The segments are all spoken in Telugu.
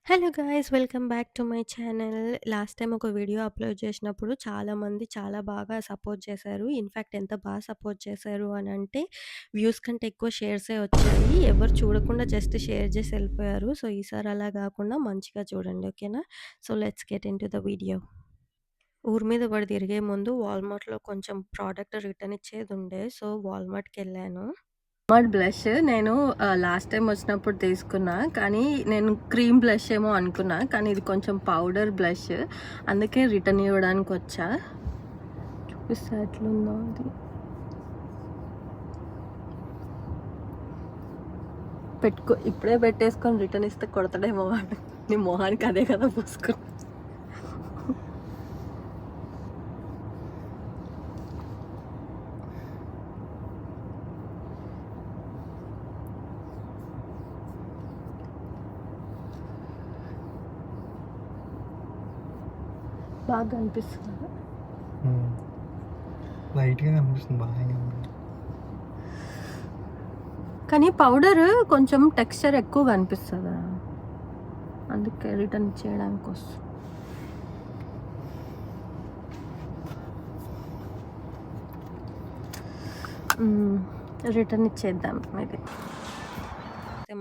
Hello guys! Welcome back to my channel. Last time ఒక వీడియో అప్‌లోడ్ చేసినప్పుడు చాలామంది చాలా బాగా సపోర్ట్ చేశారు. ఇన్‌ఫాక్ట్ ఎంత సపోర్ట్ చేశారు అనంటే వ్యూస్ కంటే ఎక్కువ షేర్సే వచ్చాయి. ఎవరు చూడకుండా జస్ట్ షేర్ చేసి ఎళ్ళిపోయారు. సో, ఈసారి అలా గాకుండా మంచిగా చూడండి. ఓకేనా? So, let's get into the video. ఊరు మీద పడి తిరిగే ముందు వాల్మార్ట్‌లో కొంచెం ప్రోడక్ట్ రిటర్న్ ఇచ్చేదుండే. సో, వాల్మార్ట్‌కెళ్ళాను. బ్లష్ నేను లాస్ట్ టైమ్ వచ్చినప్పుడు తీసుకున్నా. కానీ నేను క్రీమ్ బ్లష్ ఏమో అనుకున్నా. కానీ ఇది కొంచెం పౌడర్ బ్లష్. అందుకే రిటర్న్ ఇవ్వడానికొచ్చా. చూపిస్తా ఎట్లుందో అది. ఇప్పుడే పెట్టేసుకొని రిటర్న్ ఇస్తే కొడతాడేమో వాడు. నీ మొహానికి అదే కదా పూసుకున్నా. బాగా కనిపిస్తుందా? లైట్‌గా కనిపిస్తుంది. బాగా కానీ పౌడర్ కొంచెం టెక్స్చర్ ఎక్కువ కనిపిస్తదా? అందుకే రిటర్న్ చేయడానికి వస్తుంది. రిటర్న్ ఇచ్చేద్దాం ఇది.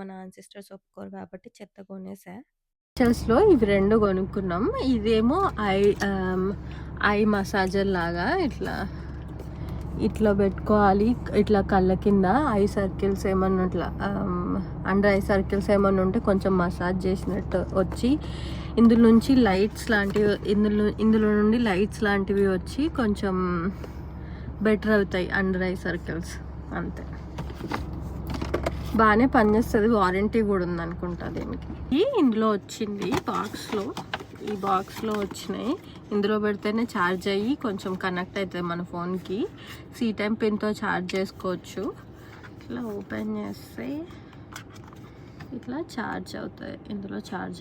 మన సిస్టర్స్ ఒప్పుకోరు కాబట్టి చెత్త కొనేసా. లో ఇవి 2 కొనుక్కున్నాం. ఇదేమో ఐ మసాజర్ లాగా ఇట్లా పెట్టుకోవాలి. ఇట్లా కళ్ళ కింద ఐ సర్కిల్స్ ఏమన్నా ఇట్లా అండర్ ఐ సర్కిల్స్ ఏమన్నా ఉంటే కొంచెం మసాజ్ చేసినట్టు వచ్చి ఇందులో నుంచి లైట్స్ లాంటివి ఇందులో నుండి లైట్స్ లాంటివి వచ్చి కొంచెం బెటర్ అవుతాయి అండర్ ఐ సర్కిల్స్. అంతే, బాగానే పనిచేస్తుంది. వారంటీ కూడా ఉందనుకుంటా దీనికి. ఇందులో వచ్చింది ఈ బాక్స్లో వచ్చినాయి. ఇందులో పెడితేనే ఛార్జ్ అయ్యి కొంచెం కనెక్ట్ అవుతుంది మన ఫోన్కి. C-టైప్ పిన్తో ఛార్జ్ చేసుకోవచ్చు. ఇట్లా ఓపెన్ చేస్తే ఇట్లా ఛార్జ్ అవుతాయి. ఇందులో ఛార్జ్